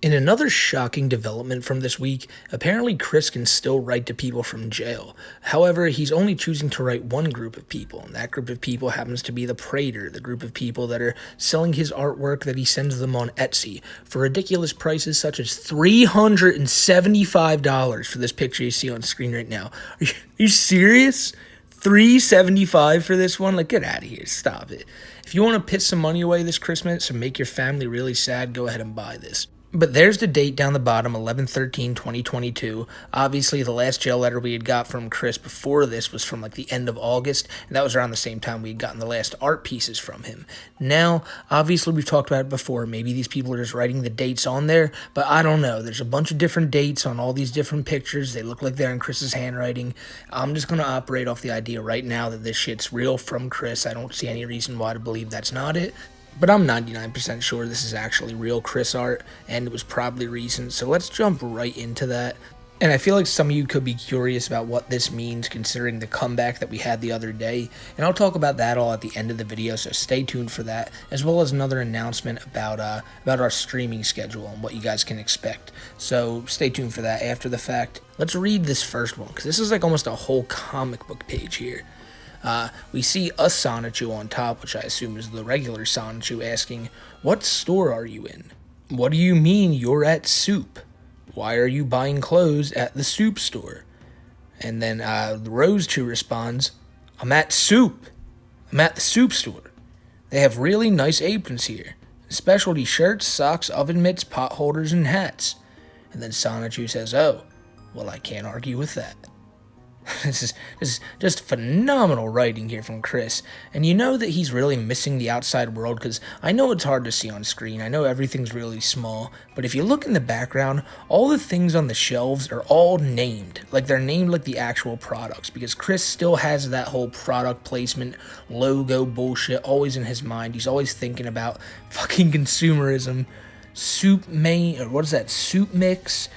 In another shocking development from this week, apparently Chris can still write to people from jail. However, he's only choosing to write one group of people, and that group of people happens to be the Praetor, the group of people that are selling his artwork that he sends them on Etsy for ridiculous prices such as $375 for this picture you see on screen right now. Are you serious? $375 for this one? Like, get out of here. Stop it. If you want to piss some money away this Christmas and make your family really sad, go ahead and buy this. But there's the date down the bottom, 11/13/2022. Obviously, the last jail letter we had got from Chris before this was from like the end of August, and that was around the same time we had gotten the last art pieces from him. Now, obviously, we've talked about it before. Maybe these people are just writing the dates on there, but I don't know. There's a bunch of different dates on all these different pictures. They look like they're in Chris's handwriting. I'm just going to operate off the idea right now that this shit's real from Chris. I don't see any reason why to believe that's not it. But I'm 99% sure this is actually real Chris art, and it was probably recent, so let's jump right into that. And I feel like some of you could be curious about what this means considering the comeback that we had the other day, and I'll talk about that all at the end of the video, so stay tuned for that, as well as another announcement about our streaming schedule and what you guys can expect. So stay tuned for that after the fact. Let's read this first one, because this is like almost a whole comic book page here. We see a Sonichu on top, which I assume is the regular Sonichu, asking, "What store are you in? What do you mean you're at Soup? Why are you buying clothes at the Soup store?" And then Rosechu responds, "I'm at Soup. I'm at the Soup store. They have really nice aprons here. Specialty shirts, socks, oven mitts, pot holders, and hats." And then Sonichu says, "Oh, well, I can't argue with that." This is just phenomenal writing here from Chris, and you know that he's really missing the outside world, because I know it's hard to see on screen, I know everything's really small, but if you look in the background, all the things on the shelves are all named, like they're named like the actual products, because Chris still has that whole product placement, logo bullshit always in his mind. He's always thinking about fucking consumerism. Soup mix,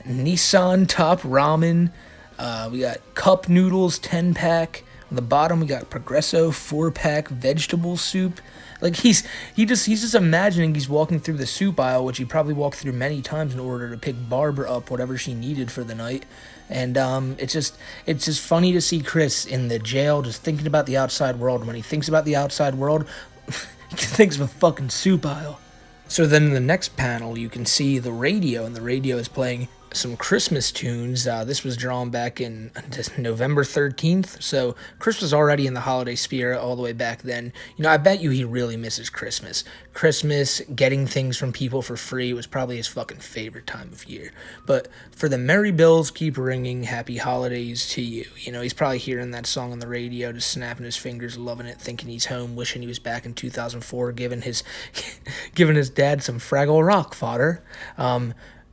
Nissan top ramen. We got cup noodles 10-pack. On the bottom we got Progresso 4-pack vegetable soup. Like he's just imagining he's walking through the soup aisle, which he probably walked through many times in order to pick Barbara up whatever she needed for the night. And it's just funny to see Chris in the jail just thinking about the outside world. And when he thinks about the outside world, he thinks of a fucking soup aisle. So then in the next panel you can see the radio, and the radio is playing some Christmas tunes. This was drawn back in November 13th, so Chris was already in the holiday spirit all the way back then. You know, I bet you he really misses Christmas. Christmas, getting things from people for free was probably his fucking favorite time of year. But for the merry bells keep ringing, happy holidays to you. You know, he's probably hearing that song on the radio, just snapping his fingers, loving it, thinking he's home, wishing he was back in 2004, giving his dad some Fraggle Rock fodder.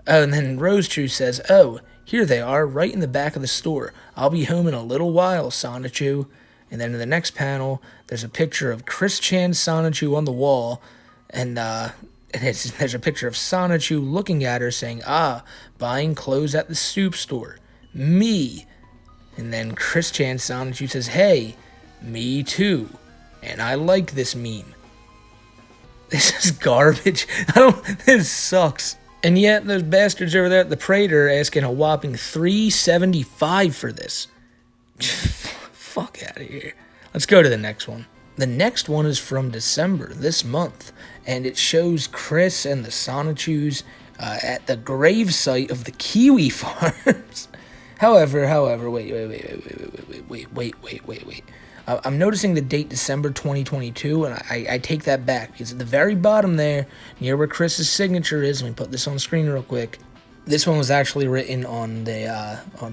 Oh, and then Rosechu says, "Oh, here they are, right in the back of the store. I'll be home in a little while, Sonichu." And then in the next panel, there's a picture of Chris Chan Sonichu on the wall, and there's a picture of Sonichu looking at her saying, "Ah, buying clothes at the Soup store. Me." And then Chris Chan Sonichu says, "Hey, me too. And I like this meme." This is garbage. This sucks. And yet, those bastards over there at the Praetor are asking a whopping $375 for this. Fuck out of here. Let's go to the next one. The next one is from December, this month, and it shows Chris and the Sonichus at the gravesite of the Kiwi farms. However, wait. I'm noticing the date December 2022, and I take that back, because at the very bottom there, near where Chris's signature is, let me put this on screen real quick, this one was actually written on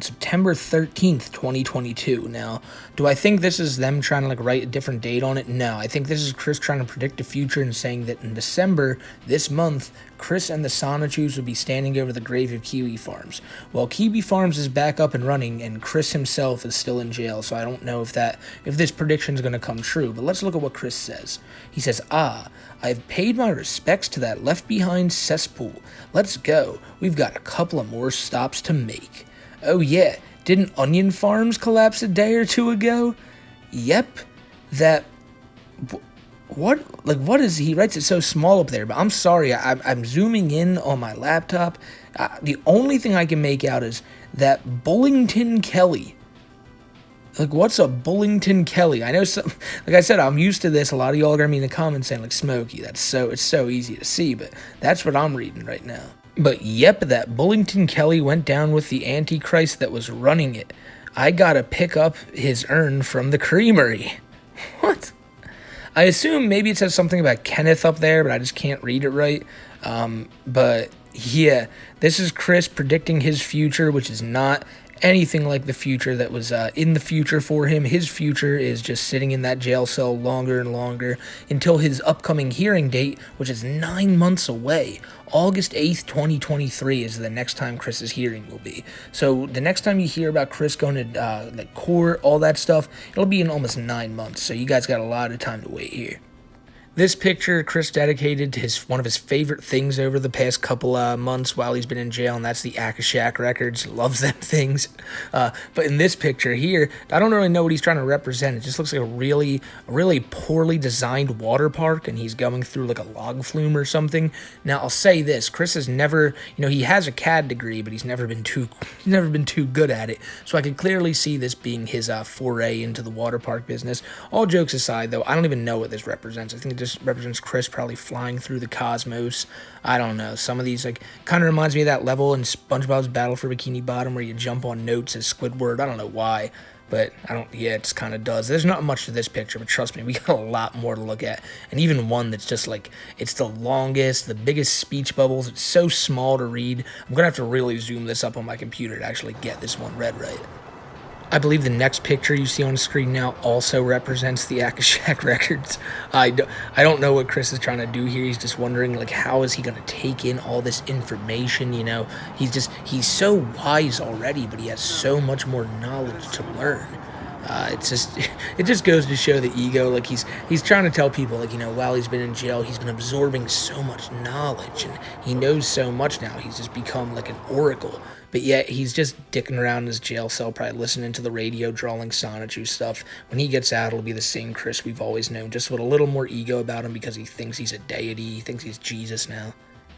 September 13th, 2022. Now, do I think this is them trying to like write a different date on it? No, I think this is Chris trying to predict the future and saying that in December, this month, Chris and the Sonichus would be standing over the grave of Kiwi Farms. Well, Kiwi Farms is back up and running, and Chris himself is still in jail, so I don't know if this prediction is going to come true, but let's look at what Chris says. He says, "Ah, I've paid my respects to that left-behind cesspool. Let's go. We've got a couple of more stops to make. Oh yeah, didn't Onion Farms collapse a day or two ago? Yep, that... what is he writes it so small up there? But I'm sorry, I'm zooming in on my laptop. The only thing I can make out is that Bullington Kelly. Like, what's a Bullington Kelly? I know some, like I said, I'm used to this. A lot of y'all are gonna be in the comments saying like Smokey. It's so easy to see, but that's what I'm reading right now. But yep, that Bullington Kelly went down with the Antichrist that was running it. I gotta pick up his urn from the creamery. What? I assume maybe it says something about Kenneth up there, but I just can't read it right. But yeah, this is Chris predicting his future, which is not anything like the future that was in the future for him. His future is just sitting in that jail cell longer and longer until his upcoming hearing date, which is 9 months away. August 8th, 2023 is the next time Chris's hearing will be. So the next time you hear about Chris going to like court, all that stuff, it'll be in almost 9 months. So you guys got a lot of time to wait here. This picture Chris dedicated to one of his favorite things over the past couple months while he's been in jail, and that's the Akashak records. Loves them things. But in this picture here, I don't really know what he's trying to represent. It just looks like a really poorly designed water park, and he's going through like a log flume or something. Now, I'll say this. Chris has never, he has a CAD degree, but he's never been too good at it. So I can clearly see this being his foray into the water park business. All jokes aside, though, I don't even know what this represents. I think it just represents Chris probably flying through the cosmos. I don't know. Some of these like kind of reminds me of that level in SpongeBob's Battle for Bikini Bottom where you jump on notes as Squidward. I don't know why, but it just kind of does. There's not much to this picture, but trust me, we got a lot more to look at. And even one that's just like, it's the longest, the biggest speech bubbles. It's so small to read. I'm going to have to really zoom this up on my computer to actually get this one read right. I believe the next picture you see on the screen now also represents the Akashak records. I don't know what Chris is trying to do here. He's just wondering, like, how is he going to take in all this information, He's so wise already, but he has so much more knowledge to learn. It just goes to show the ego. Like, he's trying to tell people, like, while he's been in jail, he's been absorbing so much knowledge, and he knows so much now. He's just become like an oracle. But yet, he's just dicking around in his jail cell, probably listening to the radio, drawing Sonichu stuff. When he gets out, it'll be the same Chris we've always known, just with a little more ego about him because he thinks he's a deity. He thinks he's Jesus now.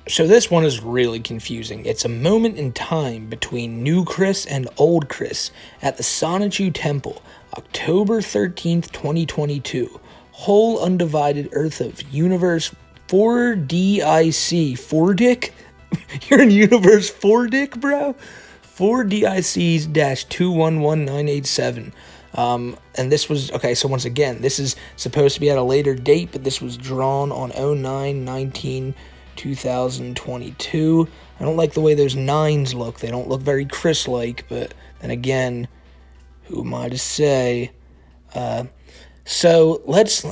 So this one is really confusing. It's a moment in time between new Chris and old Chris at the Sonichu Temple, October 13th, 2022. Whole undivided Earth of Universe 4DIC. 4DIC? You're in Universe 4DIC, bro? 4DICs-211987. And this was, okay, so once again, this is supposed to be at a later date, but this was drawn on 09/19/2022. I don't like the way those nines look. They don't look very Chris-like, but then again, who am I to say? So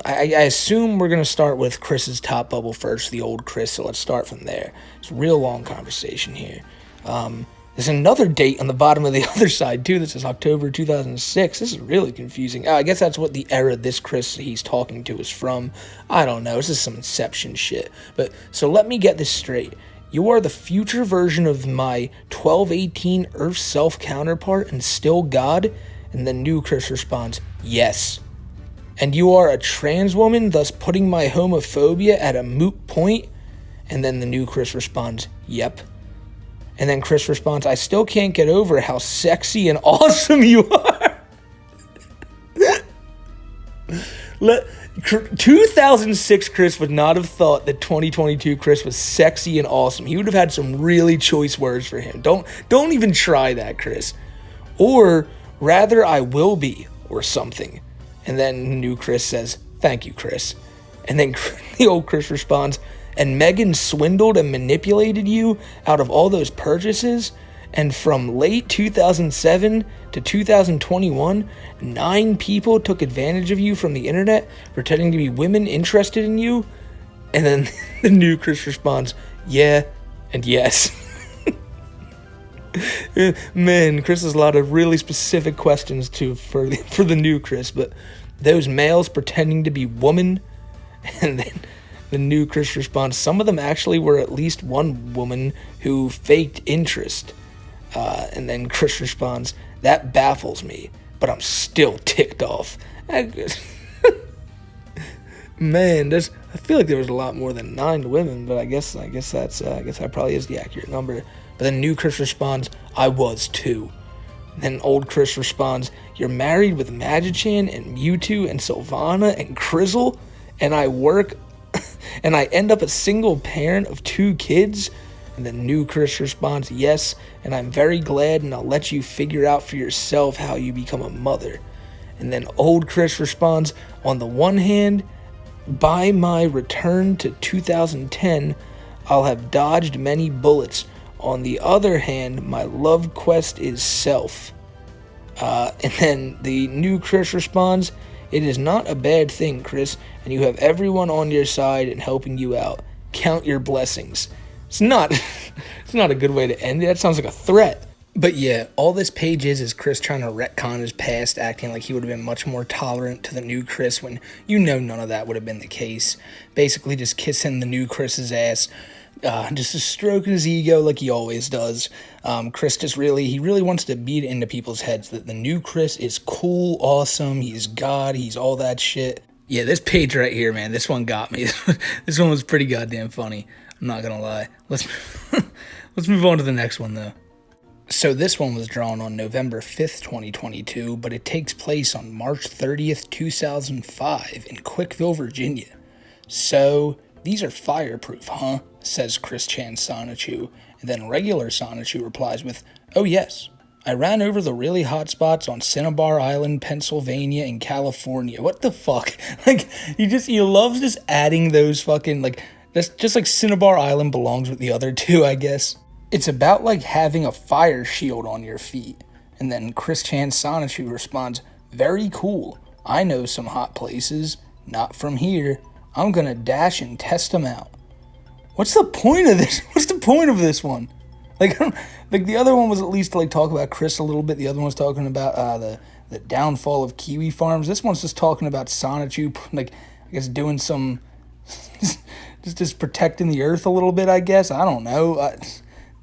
I assume we're going to start with Chris's top bubble first, the old Chris, so let's start from there. It's a real long conversation here. There's another date on the bottom of the other side, too. This is October 2006. This is really confusing. I guess that's what the era this Chris he's talking to is from. I don't know. This is some Inception shit. But so let me get this straight. You are the future version of my 1218 Earth self counterpart and still God? And then new Chris responds, yes. And you are a trans woman, thus putting my homophobia at a moot point? And then the new Chris responds, yep. And then Chris responds, I still can't get over how sexy and awesome you are. 2006 Chris would not have thought that 2022 Chris was sexy and awesome. He would have had some really choice words for him. Don't even try that, Chris. Or rather, I will be, or something. And then new Chris says, thank you, Chris. And then the old Chris responds, and Megan swindled and manipulated you out of all those purchases? And from late 2007 to 2021, 9 people took advantage of you from the internet, pretending to be women interested in you? And then the new Chris responds, yeah, and yes. Man, Chris has a lot of really specific questions for the new Chris, but those males pretending to be woman, and then the new Chris responds, some of them actually were at least one woman who faked interest. And then Chris responds, that baffles me, but I'm still ticked off. Man, I feel like there was a lot more than 9 women, but I guess that probably is the accurate number. But then new Chris responds, I was too. Then old Chris responds, you're married with Magichan and Mewtwo and Sylvana and Krizzle, and I work and I end up a single parent of 2 kids. And then new Chris responds, yes, and I'm very glad, and I'll let you figure out for yourself how you become a mother. And then old Chris responds, on the one hand, by my return to 2010, I'll have dodged many bullets. On the other hand, my love quest is self. And then the new Chris responds, it is not a bad thing, Chris, and you have everyone on your side and helping you out. Count your blessings. It's not a good way to end it. That sounds like a threat. But yeah, all this page is Chris trying to retcon his past, acting like he would have been much more tolerant to the new Chris when none of that would have been the case. Basically just kissing the new Chris's ass, just stroking his ego like he always does. Chris he really wants to beat it into people's heads that the new Chris is cool, awesome, he's God, he's all that shit. Yeah, this page right here, man, this one got me. This one was pretty goddamn funny. I'm not gonna lie. Let's move on to the next one, though. So this one was drawn on November 5th, 2022, but it takes place on March 30th, 2005 in Quickville, Virginia. So, these are fireproof, huh? Says Chris Chan Sonichu. And then regular Sonichu replies with, oh yes, I ran over the really hot spots on Cinnabar Island, Pennsylvania, and California. What the fuck? Like, he loves just adding those fucking, like, that's just like Cinnabar Island belongs with the other two, I guess. It's about like having a fire shield on your feet. And then Chris Chan Sonichu responds, very cool. I know some hot places. Not from here. I'm gonna dash and test them out. What's the point of this? What's the point of this one? Like the other one was at least to like talk about Chris a little bit. The other one was talking about the downfall of Kiwi farms. This one's just talking about Sonichu, like I guess doing some just protecting the earth a little bit. I guess I don't know.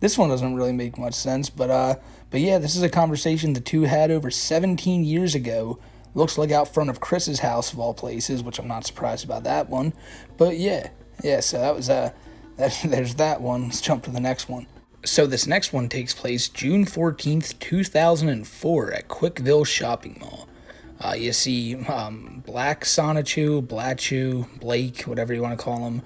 This one doesn't really make much sense, but yeah, this is a conversation the two had over 17 years ago. Looks like out front of Chris's house of all places, which I'm not surprised about that one. But yeah, so that was there's that one. Let's jump to the next one. So this next one takes place June 14th, 2004 at Quickville Shopping Mall. You see Black Sonichu, Blatchu, Blake, whatever you want to call him.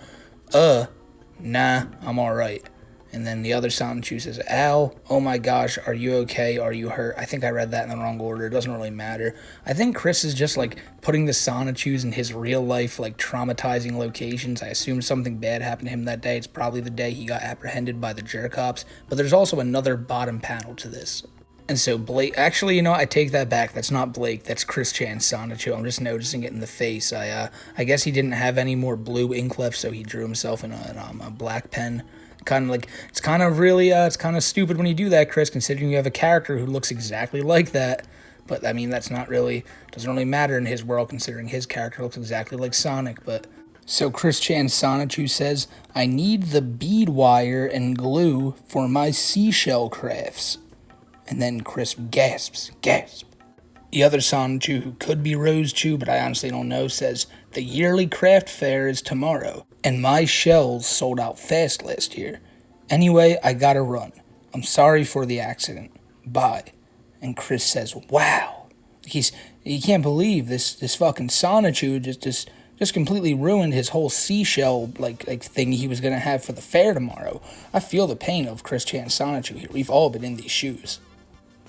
Nah, I'm alright. And then the other Sonichu says, ow, oh my gosh, are you okay? Are you hurt? I think I read that in the wrong order. It doesn't really matter. I think Chris is just like putting the Sonichus in his real life, like traumatizing locations. I assume something bad happened to him that day. It's probably the day he got apprehended by the jerk cops. But there's also another bottom panel to this. And so Blake, actually, I take that back. That's not Blake. That's Chris Chan Sonichu. I'm just noticing it in the face. I guess he didn't have any more blue ink left, so he drew himself in a black pen. Kind of like, it's kind of stupid when you do that, Chris, considering you have a character who looks exactly like that. But I mean, doesn't really matter in his world, considering his character looks exactly like Sonic. But so Chris Chan Sonichu says, I need the bead wire and glue for my seashell crafts. And then Chris gasps. The other Sonichu, who could be Rosechu, but I honestly don't know, says, the yearly craft fair is tomorrow, and my shells sold out fast last year. Anyway, I gotta run. I'm sorry for the accident. Bye. And Chris says, wow. He can't believe this fucking Sonichu just completely ruined his whole seashell like thing he was gonna have for the fair tomorrow. I feel the pain of Chris Chan Sonichu here. We've all been in these shoes.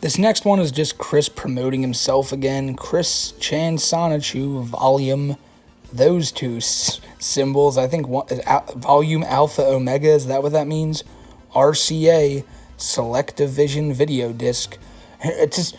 This next one is just Chris promoting himself again. Chris Chan Sonichu, volume, those two symbols, I think one is volume alpha omega, is that what that means? RCA, Selective Vision Video Disc. It's just,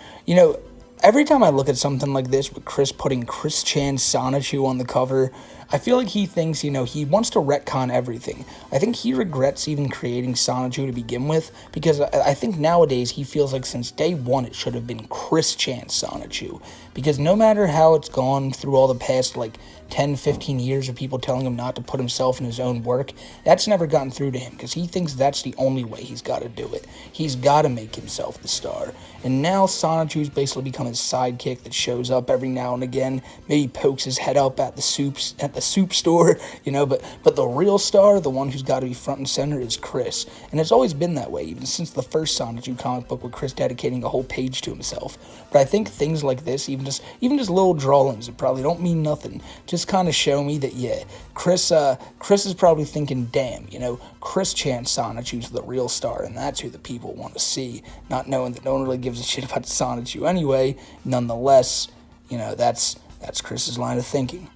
every time I look at something like this with Chris putting Chris Chan Sonichu on the cover, I feel like he thinks, he wants to retcon everything. I think he regrets even creating Sonichu to begin with, because I think nowadays he feels like since day one it should have been Chris Chan Sonichu. Because no matter how it's gone through all the past, 10, 15 years of people telling him not to put himself in his own work, that's never gotten through to him, because he thinks that's the only way he's got to do it. He's got to make himself the star. And now Sonichu's basically become his sidekick that shows up every now and again, maybe pokes his head up at the a soup store, but the real star, the one who's got to be front and center, is Chris. And it's always been that way, even since the first Sonichu comic book with Chris dedicating a whole page to himself. But I think things like this, even just little drawings that probably don't mean nothing, just kind of show me that, yeah, Chris is probably thinking, damn, Chris Chan Sonichu's the real star, and that's who the people want to see, not knowing that no one really gives a shit about Sonichu anyway. Nonetheless, that's Chris's line of thinking.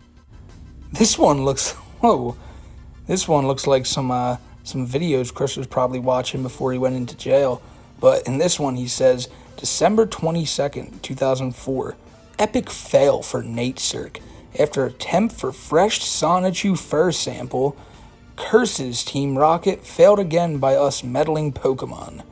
This one looks like some videos Chris was probably watching before he went into jail. But in this one, he says, December 22nd, 2004, epic fail for Nate Cirque. After attempt for fresh Sonichu fur sample, curses Team Rocket, failed again by us meddling Pokemon.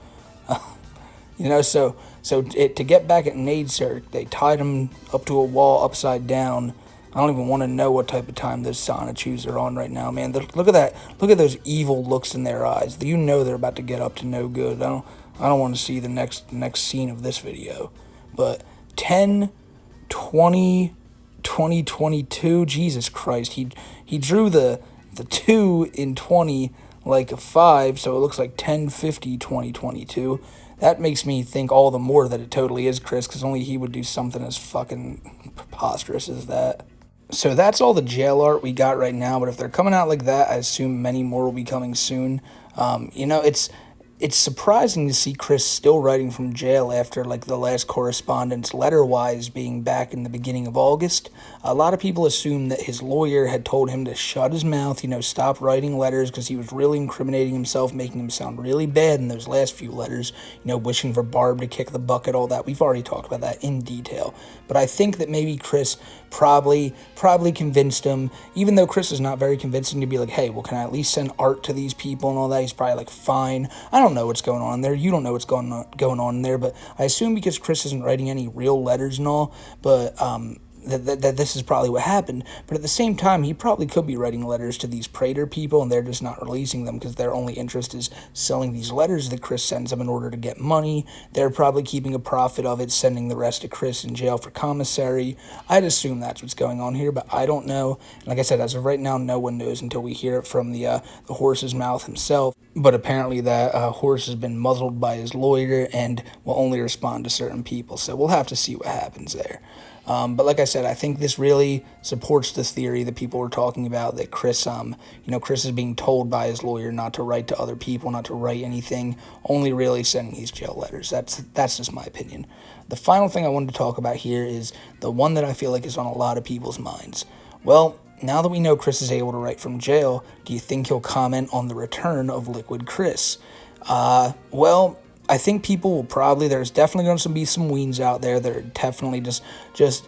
To get back at Nate Cirque, they tied him up to a wall upside down. I don't even want to know what type of time those Sonichus are on right now, man. Look at that. Look at those evil looks in their eyes. They're about to get up to no good. I don't want to see the next scene of this video. But 10/20/2022, Jesus Christ. He drew the 2 in 20 like a 5, so it looks like 10/50/2022. That makes me think all the more that it totally is Chris, because only he would do something as fucking preposterous as that. So that's all the jail art we got right now, but if they're coming out like that, I assume many more will be coming soon. It's surprising to see Chris still writing from jail after the last correspondence letter-wise being back in the beginning of August. A lot of people assume that his lawyer had told him to shut his mouth, stop writing letters, because he was really incriminating himself, making him sound really bad in those last few letters, wishing for Barb to kick the bucket, all that. We've already talked about that in detail. But I think that maybe Chris probably convinced him, even though Chris is not very convincing, to be like, hey, well, can I at least send art to these people and all that? He's probably like, fine. I don't know what's going on there. You don't know what's going on there, but I assume because Chris isn't writing any real letters and all, but that this is probably what happened. But at the same time, he probably could be writing letters to these Praetor people, and they're just not releasing them because their only interest is selling these letters that Chris sends them in order to get money. They're probably keeping a profit of it, sending the rest of Chris in jail for commissary. I'd assume that's what's going on here, but I don't know. And like I said, as of right now, no one knows until we hear it from the horse's mouth himself. But apparently that horse has been muzzled by his lawyer and will only respond to certain people. So we'll have to see what happens there. But like I said, I think this really supports this theory that people were talking about, that Chris, Chris is being told by his lawyer not to write to other people, not to write anything, only really sending these jail letters. That's just my opinion. The final thing I wanted to talk about here is the one that I feel like is on a lot of people's minds. Well, now that we know Chris is able to write from jail, do you think he'll comment on the return of Liquid Chris? Well, I think people will probably, there's definitely going to be some weens out there that are definitely just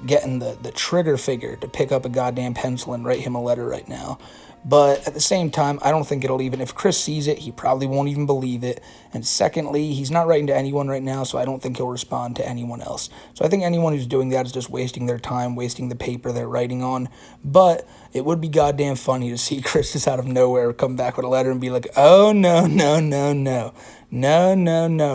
getting the trigger figure to pick up a goddamn pencil and write him a letter right now. But at the same time, I don't think it'll even, if Chris sees it, he probably won't even believe it. And secondly, he's not writing to anyone right now, so I don't think he'll respond to anyone else. So I think anyone who's doing that is just wasting their time, wasting the paper they're writing on. But it would be goddamn funny to see Chris just out of nowhere come back with a letter and be like, oh, no.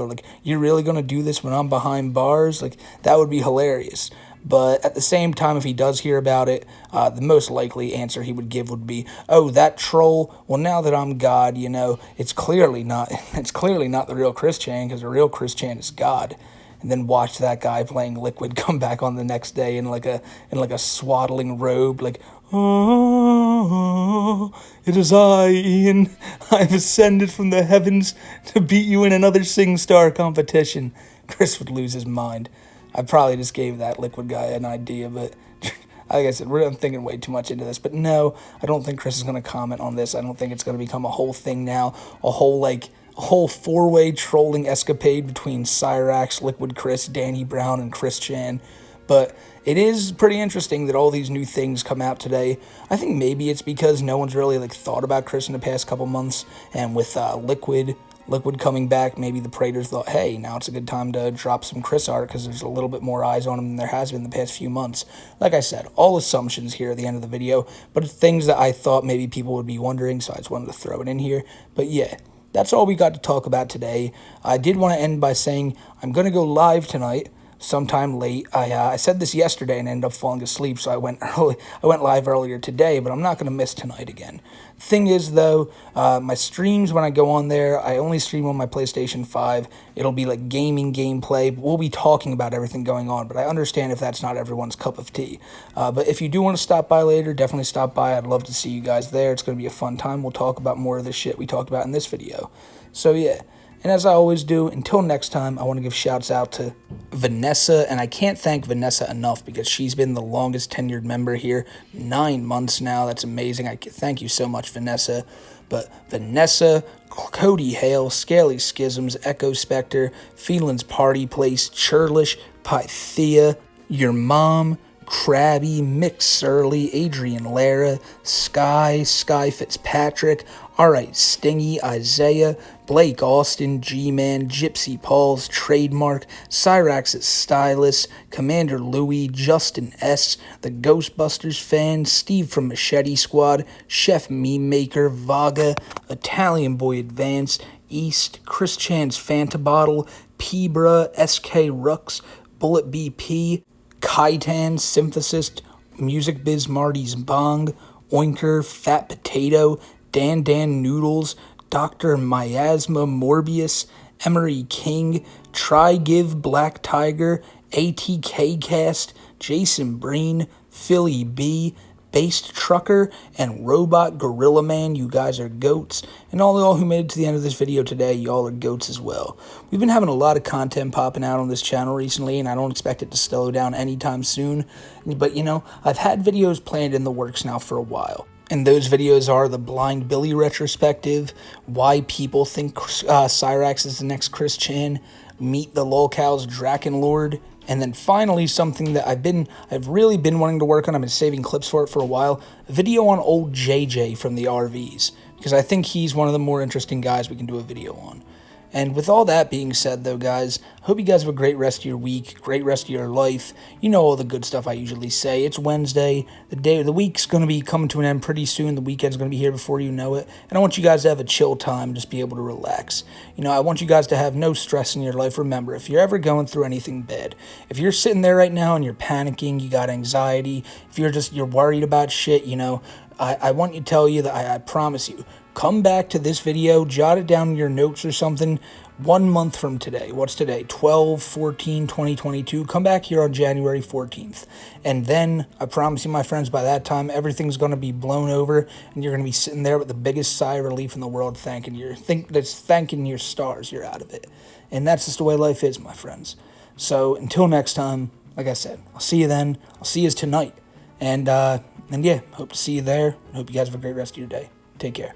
Like, you're really going to do this when I'm behind bars? Like, that would be hilarious. But at the same time, if he does hear about it, the most likely answer he would give would be, oh, that troll, well, now that I'm God, it's clearly not the real Chris Chan, because the real Chris Chan is God. And then watch that guy playing Liquid come back on the next day in like a swaddling robe, like, oh, it is I, Ian. I've ascended from the heavens to beat you in another SingStar competition. Chris would lose his mind. I probably just gave that Liquid guy an idea, but like I said, I'm thinking way too much into this. But no, I don't think Chris is going to comment on this. I don't think it's going to become a whole thing now, a whole four-way trolling escapade between Cyrax, Liquid Chris, Danny Brown, and Chris Chan. But it is pretty interesting that all these new things come out today. I think maybe it's because no one's really thought about Chris in the past couple months, and with Liquid coming back, maybe the Praetors thought, hey, now it's a good time to drop some Chris art because there's a little bit more eyes on him than there has been the past few months. Like I said, all assumptions here at the end of the video, but it's things that I thought maybe people would be wondering, so I just wanted to throw it in here. But yeah, that's all we got to talk about today. I did want to end by saying I'm going to go live tonight sometime late. I said this yesterday and ended up falling asleep, so I went early. I went live earlier today, but I'm not gonna miss tonight again. Thing is, though, my streams when I go on there, I only stream on my PlayStation 5. It'll be like gaming gameplay. We'll be talking about everything going on, but I understand if that's not everyone's cup of tea. But if you do want to stop by later, definitely stop by. I'd love to see you guys there. It's gonna be a fun time. We'll talk about more of the shit we talked about in this video. So yeah. And as I always do, until next time, I want to give shouts out to Vanessa, and I can't thank Vanessa enough because she's been the longest tenured member here, 9 months now. That's amazing. I thank you so much, Vanessa. But Vanessa, Cody Hale, Scaly Schisms, Echo Spectre, Feelin's Party Place, Churlish, Pythia, your mom, Krabby, Mick Surly, Adrian Lara, Sky Fitzpatrick, Alright Stingy, Isaiah, Blake Austin, G-Man, Gypsy Pauls, Trademark, Cyrax's Stylist, Commander Louie, Justin S., the Ghostbusters fan, Steve from Machete Squad, Chef Meme Maker, Vaga, Italian Boy Advance, East, Chris Chan's Fanta Bottle, Pebra, SK Rux, Bullet BP, Kaitan, Synthesis, Music Biz Marty's Bong, Oinker, Fat Potato, Dan Noodles, Dr. Miasma Morbius, Emery King, Try Give Black Tiger, ATK Cast, Jason Breen, Philly B, Based Trucker, and Robot Gorilla Man. You guys are goats. And all y'all who made it to the end of this video today, y'all are goats as well. We've been having a lot of content popping out on this channel recently, and I don't expect it to slow down anytime soon. But, you know, I've had videos planned in the works now for a while. And those videos are the Blind Billy retrospective, why people think Cyrax is the next Chris Chan, Meet the Lolcows Drakenlord, and then finally something that I've really been wanting to work on. I've been saving clips for it for a while. A video on old JJ from the RVs, because I think he's one of the more interesting guys we can do a video on. And with all that being said, though, guys, I hope you guys have a great rest of your week, great rest of your life. You know all the good stuff I usually say. It's Wednesday. The week's going to be coming to an end pretty soon. The weekend's going to be here before you know it. And I want you guys to have a chill time, just be able to relax. You know, I want you guys to have no stress in your life. Remember, if you're ever going through anything bad, if you're sitting there right now and you're panicking, you got anxiety, if you're worried about shit, you know, I want to tell you that I promise you, come back to this video, jot it down in your notes or something, 1 month from today. What's today? 12/14/2022. Come back here on January 14th. And then, I promise you, my friends, by that time, everything's going to be blown over, and you're going to be sitting there with the biggest sigh of relief in the world, thanking your stars you're out of it. And that's just the way life is, my friends. So, until next time, like I said, I'll see you then. I'll see you tonight. And yeah, hope to see you there. Hope you guys have a great rest of your day. Take care.